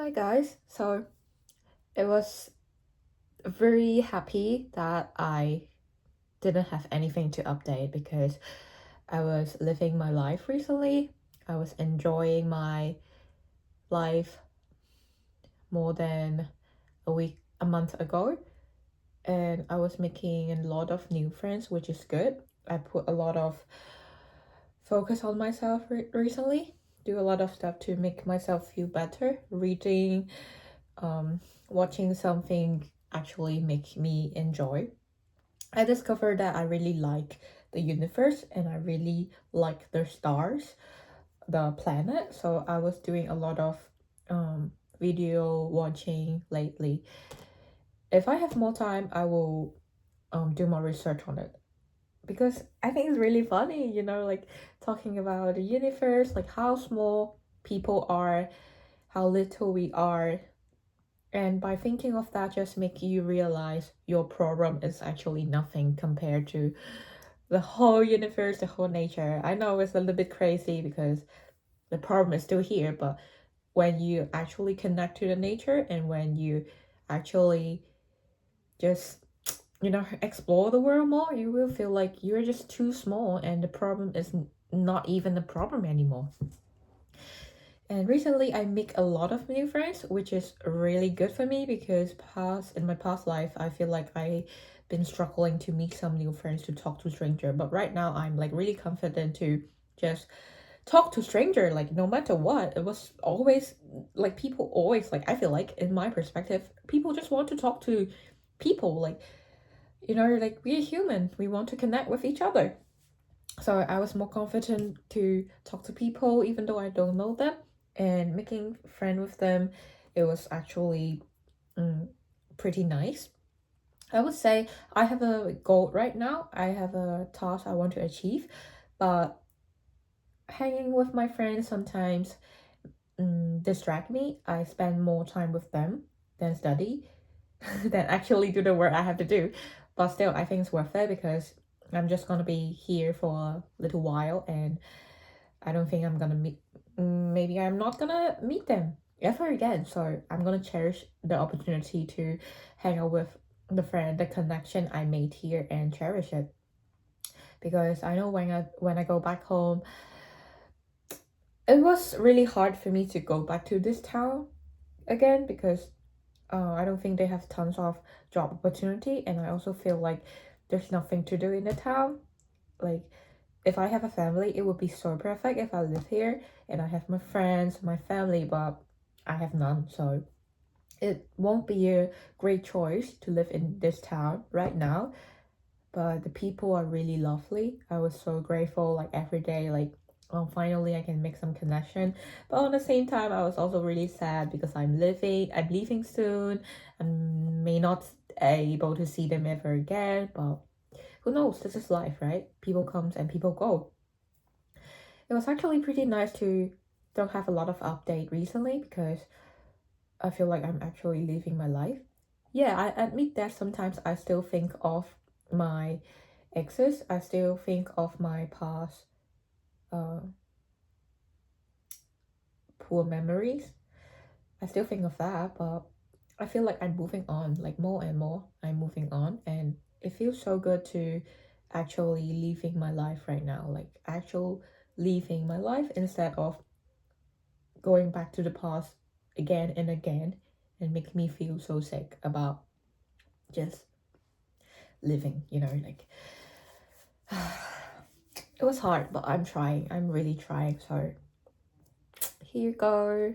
Hi guys. So it was very happy that I didn't have anything to update because I was living my life recently. I was enjoying my life more than a month ago, and I was making a lot of new friends, which is good. I put a lot of focus on myself recently, do a lot of stuff to make myself feel better, reading, um, watching something actually make me enjoy. I discovered that I really like the universe and I really like the stars, the planet. So I was doing a lot of um, video watching lately. If I have more time, I will do more research on it because I think it's really funny, like talking about the universe, like how small people are, how little we are. And by thinking of that, just make you realize your problem is actually nothing compared to the whole universe, the whole nature. I know it's a little bit crazy because the problem is still here, but when you actually connect to the nature and when you actually just, explore the world more, you will feel like you're just too small and the problem is not even the problem anymore. And recently I make a lot of new friends, which is really good for me because past in my past life I feel like I been struggling to meet some new friends to talk to stranger. But right now I'm like really confident to just talk to stranger like no matter what. It was always like people always like I feel like in my perspective, people just want to talk to people like like we're human. We want to connect with each other. So I was more confident to talk to people even though I don't know them, and making friend with them. It was actually mm, pretty nice. I would say I have a goal right now. I have a task I want to achieve, but hanging with my friends sometimes distract me. I spend more time with them than study, than actually do the work I have to do. But still, I think it's worth it because I'm just gonna be here for a little while, and I don't think I'm gonna meet. Maybe I'm not gonna meet them ever again. So I'm gonna cherish the opportunity to hang out with the connection I made here, and cherish it. Because I know when I go back home, it was really hard for me to go back to this town again because I don't think they have tons of job opportunity, and I also feel like there's nothing to do in the town. Like if I have a family, it would be so perfect if I live here and I have my friends, my family, but I have none. So it won't be a great choice to live in this town right now. But the people are really lovely. I was so grateful, like every day, like, oh, finally I can make some connection. But on the same time, I was also really sad because I'm leaving soon, and may not able to see them ever again. But who knows? This is life, right? People comes and people go. It was actually pretty nice to don't have a lot of update recently because I feel like I'm actually living my life. Yeah, I admit that sometimes I still think of my exes. I still think of my past uh, poor memories. I still think of that, but I feel like I'm moving on, like more and more I'm moving on, and it feels so good to actually living my life right now, like actual living my life instead of going back to the past again and again and make me feel so sick about just living, like it was hard, but I'm trying. I'm really trying. So here you go.